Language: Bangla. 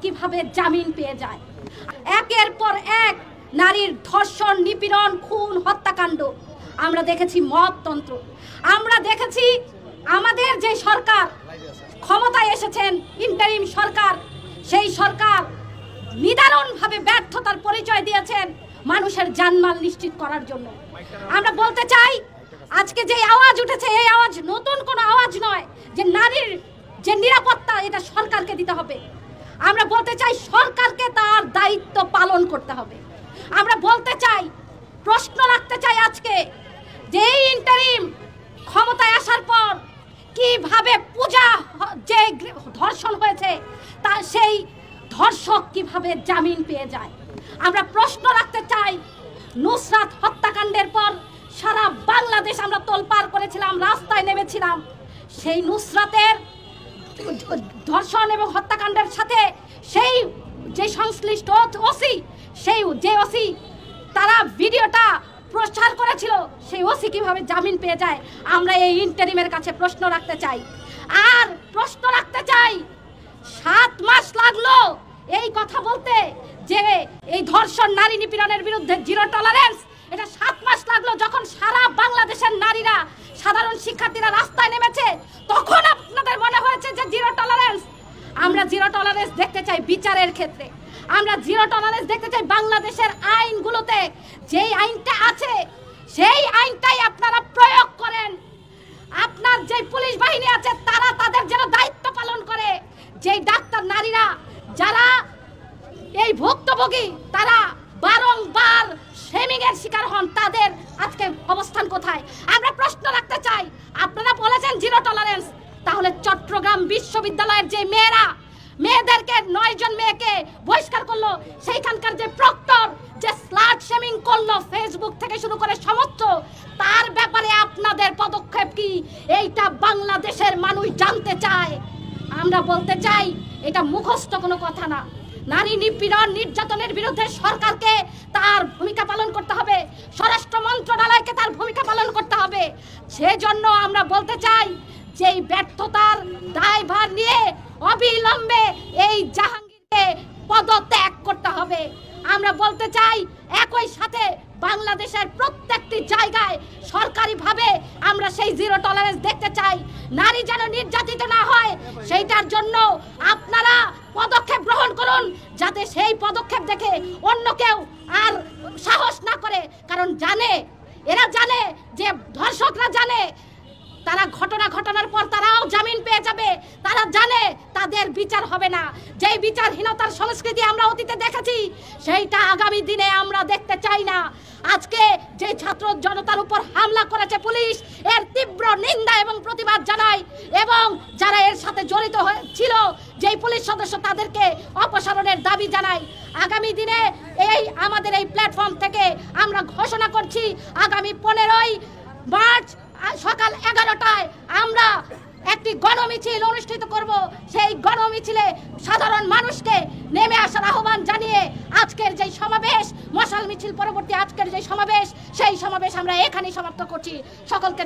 কিভাবে জামিন পেয়ে যায়। একের পর এক নারীর ধর্ষণ, নিপীড়ন, খুন, হত্যাকাণ্ড আমরা দেখেছি, মততন্ত্র আমরা দেখেছি। আমাদের যে সরকার ক্ষমতায় এসেছেন, ইন্টারিম সরকার, সেই সরকার নিদারুণভাবে ব্যর্থতার পরিচয় দিয়েছেন মানুষের জানমাল নিশ্চিত করার জন্য। আমরা বলতে চাই, আজকে যে আওয়াজ উঠেছে এই আওয়াজ নতুন কোনো আওয়াজ নয়, যে নারীর যে নিরাপত্তা এটা সরকারকে দিতে হবে। আমরা বলতে চাই সরকারকে তার দায়িত্ব পালন করতে হবে। আমরা বলতে চাই, প্রশ্ন রাখতে চাই আজকে যে ইন্টারিম ক্ষমতায় আসার পর কিভাবে পূজা যে ধর্ষণ হয়েছে তা সেই ধর্ষক কিভাবে জামিন পেয়ে যায়। আমরা প্রশ্ন রাখতে চাই, নুসরাত হত্যাকাণ্ডের পর সারা বাংলাদেশ আমরা তোলপাড় করেছিলাম, রাস্তায় নেমেছিলাম। সেই নুসরাতের ধর্ষণ এবং হত্যাকাণ্ডের সাথে সেই যে সংশ্লিষ্ট ওসি, সেই যে ওসি তারা ভিডিওটা প্রচার করেছিল, সেই ওসি কিভাবে জামিন পেয়ে যায়। আমরা এই ইন্টারিমের কাছে প্রশ্ন রাখতে চাই। আর প্রশ্ন রাখতে চাই, 7 মাস লাগলো এই কথা বলতে যে এই ধর্ষণ, নারী নিপীড়নের বিরুদ্ধে জিরো টলারেন্স, এটা 7 মাস লাগলো। যখন সারা বাংলাদেশের নারীরা, সাধারণ শিক্ষার্থীরা রাস্তায় নেমেছে, তখন আপনাদের মনে হয়েছে যে জিরো টলারেন্স। আমরা জিরো টলারেন্স দেখতে চাই বিচারের ক্ষেত্রে। আমরা জিরো টলারেন্স দেখতে চাই বাংলাদেশের আইনগুলোতে। যেই আইনটা আছে সেই আইনটাই আপনারা প্রয়োগ করেন। আপনার যে পুলিশ বাহিনী আছে তারা তাদের যেন দায়িত্ব পালন করে। যেই ডাক্তার নারীরা যারা এই ভুক্তভোগী তারা বারংবার শেমিং এর শিকার হন, তাদের আজকে অবস্থান কোথায়? আমরা প্রশ্ন রাখতে চাই, আপনারা বলেছেন জিরো টলারেন্স, তাহলে চট্টগ্রাম বিশ্ববিদ্যালয়ের যে মেয়েদেরকে 9 জন মেয়েকে বহিষ্কার করলো, সেইখানকার যে প্রক্টর যে স্লাট শেমিং করলো ফেসবুক থেকে শুরু করে সমস্ত, তার ব্যাপারে আপনাদের পদক্ষেপ কি? এইটা বাংলাদেশের মানুষ জানতে চায়। আমরা বলতে চাই, এটা মুখস্থ কোনো কথা না। নারী নিপীড়ন, নির্যাতনের বিরুদ্ধে সরকারকে তার ভূমিকা পালন করতে হবে, স্বরাষ্ট্র মন্ত্রণালয়কে তার ভূমিকা পালন করতে হবে। সেজন্য আমরা বলতে চাই যে এই ব্যর্থতার দায়ভার নিয়ে অবিলম্বে এই জাহাঙ্গীরকে পদত্যাগ করতে হবে। আমরা বলতে চাই, একই সাথে বাংলাদেশের প্রত্যেকটি জায়গায় সরকারিভাবে আমরা সেই জিরো টলারেন্স দেখতে চাই। নারী যেন নির্যাতিত না হয়, সেইটার জন্য আপনারা পদক্ষেপ গ্রহণ করুন, যাতে সেই পদক্ষেপ দেখে অন্য কেউ আর সাহস না করে। কারণ এরা জানে যে ধর্ষকরা জানে তারা ঘটনার পর তারাও জামিন পেয়ে যাবে। তারা জানে তাদের বিচার হবে না। যেই বিচারহীনতার সংস্কৃতি আমরা অতীতে দেখেছি, সেইটা আগামী দিনে আমরা দেখতে চাই না। আজকে যে ছাত্র জনতার উপর হামলা করেছে পুলিশ, এর তীব্র নিন্দা এবং প্রতিবাদ জানাই, এবং যারা এর সাথে জড়িত ছিল যেই পুলিশ সদস্য, তাদেরকে অপসারণের দাবি জানাই। আগামী দিনে আমাদের এই প্ল্যাটফর্ম থেকে আমরা ঘোষণা করছি, আগামী 15ই মার্চ সকাল 11টায় আমরা একটি গণমিছিল অনুষ্ঠিত করব। সেই গণমিছিলে সাধারণ মানুষকে নেমে আসার আহ্বান জানিয়ে আজকের যে সমাবেশ, মশাল মিছিল পরবর্তী আজকের যে সমাবেশ, সেই সমাবেশ আমরা এখানেই সমাপ্ত করছি। সকলকে